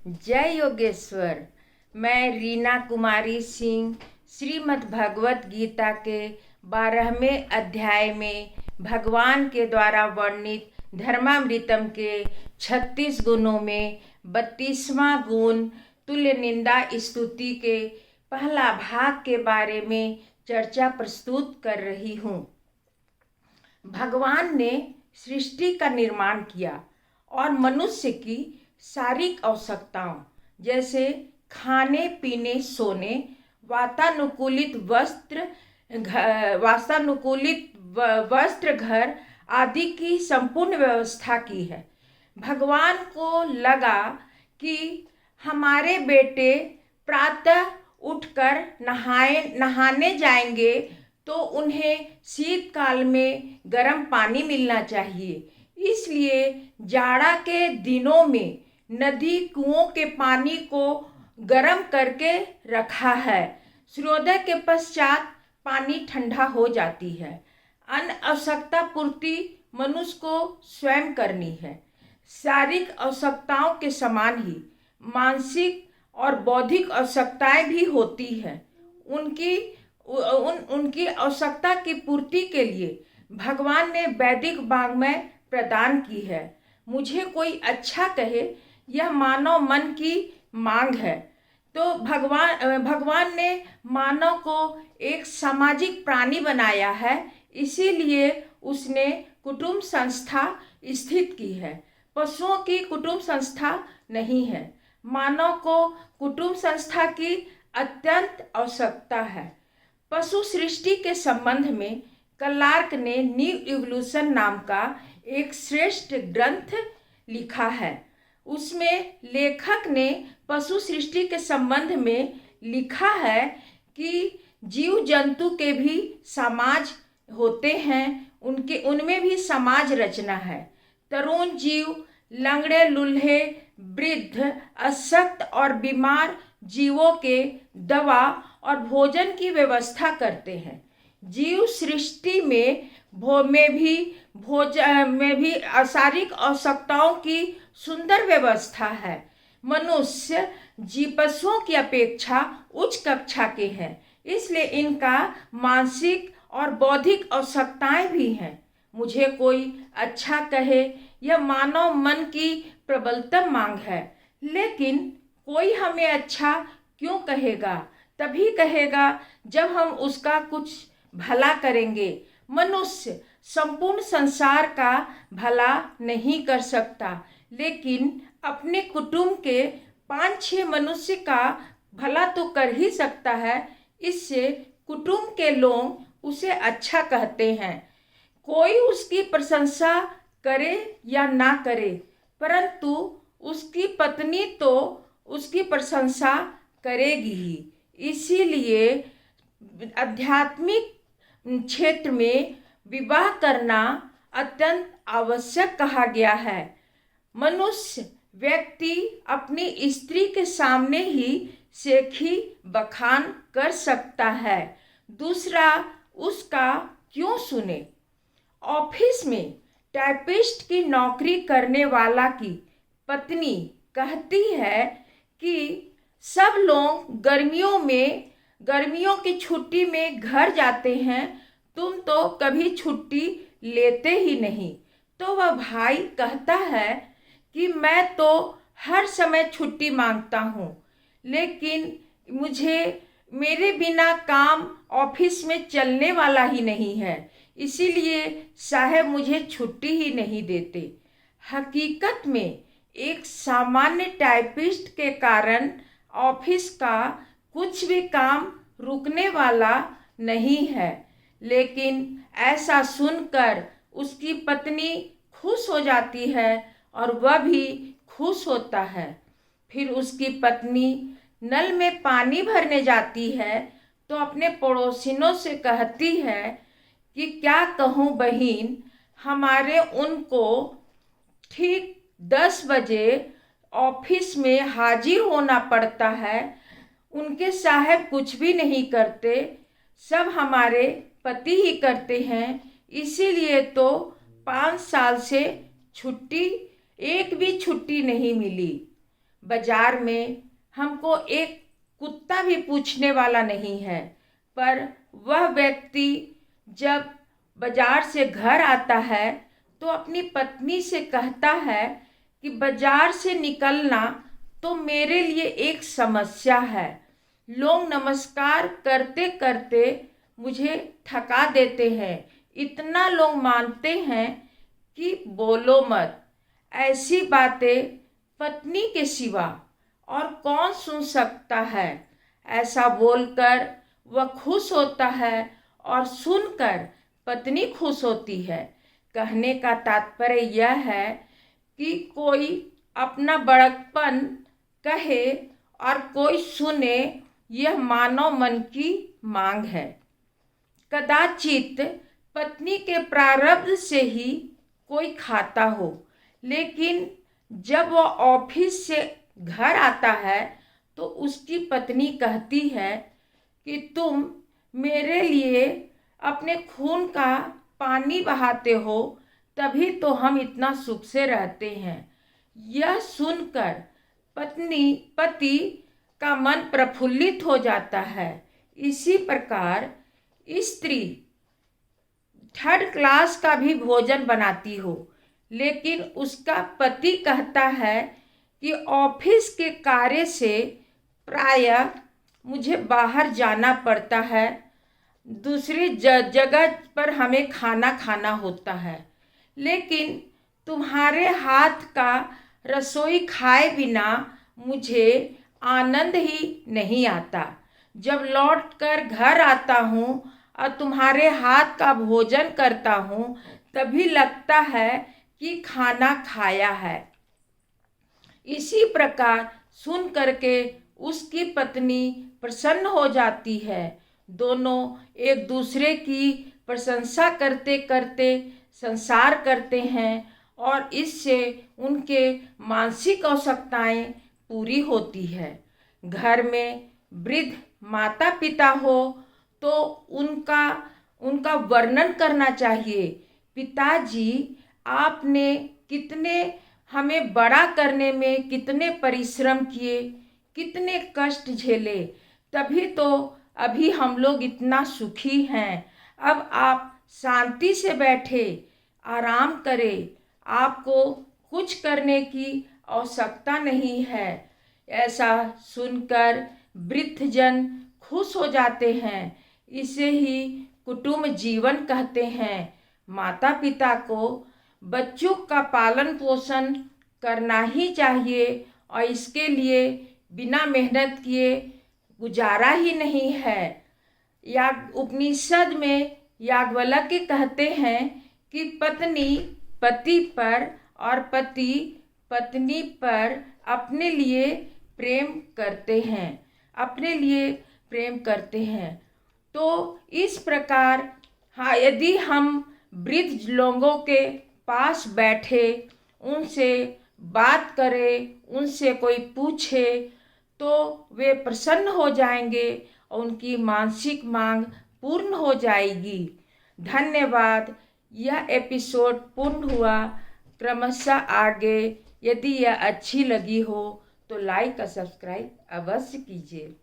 जय योगेश्वर। मैं रीना कुमारी सिंह श्रीमद् भगवत गीता के 12वें अध्याय में भगवान के द्वारा वर्णित धर्मामृतम के 36 गुणों में 32वां गुण तुल्य निंदा स्तुति के पहला भाग के बारे में चर्चा प्रस्तुत कर रही हूँ। भगवान ने सृष्टि का निर्माण किया और मनुष्य की शारीरिक आवश्यकताओं जैसे खाने पीने सोने वातानुकूलित वस्त्र घर आदि की संपूर्ण व्यवस्था की है। भगवान को लगा कि हमारे बेटे प्रातः उठकर नहाने जाएंगे तो उन्हें शीतकाल में गर्म पानी मिलना चाहिए। इसलिए जाड़ा के दिनों में नदी कुओं के पानी को गर्म करके रखा है। सूर्योदय के पश्चात पानी ठंडा हो जाती है। अन्न आवश्यकता पूर्ति मनुष्य को स्वयं करनी है। शारीरिक आवश्यकताओं के समान ही मानसिक और बौद्धिक आवश्यकताएं भी होती हैं। उनकी आवश्यकता की पूर्ति के लिए भगवान ने वैदिक वाङ्मय प्रदान की है। मुझे कोई अच्छा कहे, यह मानव मन की मांग है। तो भगवान ने मानव को एक सामाजिक प्राणी बनाया है, इसीलिए उसने कुटुंब संस्था स्थित की है। पशुओं की कुटुंब संस्था नहीं है। मानव को कुटुंब संस्था की अत्यंत आवश्यकता है। पशु सृष्टि के संबंध में क्लार्क ने न्यू इवोल्यूशन नाम का एक श्रेष्ठ ग्रंथ लिखा है। उसमें लेखक ने पशु सृष्टि के संबंध में लिखा है कि जीव जंतु के भी समाज होते हैं, उनमें भी समाज रचना है। तरुण जीव लंगड़े लूल्हे वृद्ध अशक्त और बीमार जीवों के दवा और भोजन की व्यवस्था करते हैं। जीव सृष्टि में भी शारीरिक आवश्यकताओं की सुंदर व्यवस्था है। मनुष्य पशुओं की अपेक्षा उच्च कक्षा के हैं, इसलिए इनका मानसिक और बौद्धिक आवश्यकताएं भी हैं। मुझे कोई अच्छा कहे, यह मानव मन की प्रबलतम मांग है। लेकिन कोई हमें अच्छा क्यों कहेगा? तभी कहेगा जब हम उसका कुछ भला करेंगे। मनुष्य संपूर्ण संसार का भला नहीं कर सकता, लेकिन अपने कुटुंब के 5-6 मनुष्य का भला तो कर ही सकता है। इससे कुटुंब के लोग उसे अच्छा कहते हैं। कोई उसकी प्रशंसा करे या ना करे, परंतु उसकी पत्नी तो उसकी प्रशंसा करेगी ही। इसीलिए आध्यात्मिक क्षेत्र में विवाह करना अत्यंत आवश्यक कहा गया है। मनुष्य व्यक्ति अपनी स्त्री के सामने ही शेखी बखान कर सकता है, दूसरा उसका क्यों सुने? ऑफिस में टाइपिस्ट की नौकरी करने वाला की पत्नी कहती है कि सब लोग गर्मियों की छुट्टी में घर जाते हैं, तुम तो कभी छुट्टी लेते ही नहीं। तो वह भाई कहता है कि मैं तो हर समय छुट्टी मांगता हूँ, लेकिन मेरे बिना काम ऑफिस में चलने वाला ही नहीं है, इसीलिए साहब मुझे छुट्टी ही नहीं देते। हकीकत में एक सामान्य टाइपिस्ट के कारण ऑफिस का कुछ भी काम रुकने वाला नहीं है, लेकिन ऐसा सुनकर उसकी पत्नी खुश हो जाती है और वह भी खुश होता है। फिर उसकी पत्नी नल में पानी भरने जाती है तो अपने पड़ोसिनों से कहती है कि क्या कहूँ बहन, हमारे उनको ठीक 10 बजे ऑफिस में हाजिर होना पड़ता है। उनके साहब कुछ भी नहीं करते, सब हमारे पति ही करते हैं। इसीलिए तो 5 साल से एक भी छुट्टी नहीं मिली। बाजार में हमको एक कुत्ता भी पूछने वाला नहीं है, पर वह व्यक्ति जब बाजार से घर आता है तो अपनी पत्नी से कहता है कि बाजार से निकलना तो मेरे लिए एक समस्या है। लोग नमस्कार करते करते मुझे थका देते हैं, इतना लोग मानते हैं कि बोलो मत। ऐसी बातें पत्नी के सिवा और कौन सुन सकता है। ऐसा बोलकर वह खुश होता है और सुनकर पत्नी खुश होती है। कहने का तात्पर्य यह है कि कोई अपना बड़कपन कहे और कोई सुने, यह मानव मन की मांग है। कदाचित पत्नी के प्रारब्ध से ही कोई खाता हो, लेकिन जब वह ऑफिस से घर आता है तो उसकी पत्नी कहती है कि तुम मेरे लिए अपने खून का पानी बहाते हो, तभी तो हम इतना सुख से रहते हैं। यह सुनकर पति का मन प्रफुल्लित हो जाता है। इसी प्रकार स्त्री 3rd क्लास का भी भोजन बनाती हो, लेकिन उसका पति कहता है कि ऑफिस के कार्य से प्रायः मुझे बाहर जाना पड़ता है, दूसरी जगह पर हमें खाना खाना होता है, लेकिन तुम्हारे हाथ का रसोई खाए बिना मुझे आनंद ही नहीं आता। जब लौटकर घर आता हूँ और तुम्हारे हाथ का भोजन करता हूँ, तभी लगता है कि खाना खाया है। इसी प्रकार सुन करके उसकी पत्नी प्रसन्न हो जाती है। दोनों एक दूसरे की प्रशंसा करते करते संसार करते हैं और इससे उनके मानसिक आवश्यकताएं पूरी होती है। घर में वृद्ध माता पिता हो तो उनका वर्णन करना चाहिए। पिताजी, आपने कितने हमें बड़ा करने में कितने परिश्रम किए, कितने कष्ट झेले, तभी तो अभी हम लोग इतना सुखी हैं। अब आप शांति से बैठे आराम करें, आपको कुछ करने की आवश्यकता नहीं है। ऐसा सुनकर वृद्धजन खुश हो जाते हैं। इसे ही कुटुंब जीवन कहते हैं। माता पिता को बच्चों का पालन पोषण करना ही चाहिए और इसके लिए बिना मेहनत किए गुजारा ही नहीं है। उपनिषद में याज्ञवल्क्य कहते हैं कि पत्नी पति पर और पति पत्नी पर अपने लिए प्रेम करते हैं। तो इस प्रकार यदि हम वृद्ध लोगों के पास बैठे, उनसे बात करें, उनसे कोई पूछे, तो वे प्रसन्न हो जाएंगे और उनकी मानसिक मांग पूर्ण हो जाएगी। धन्यवाद। यह एपिसोड पूर्ण हुआ। क्रमशः आगे यदि यह अच्छी लगी हो तो लाइक और सब्सक्राइब अवश्य कीजिए।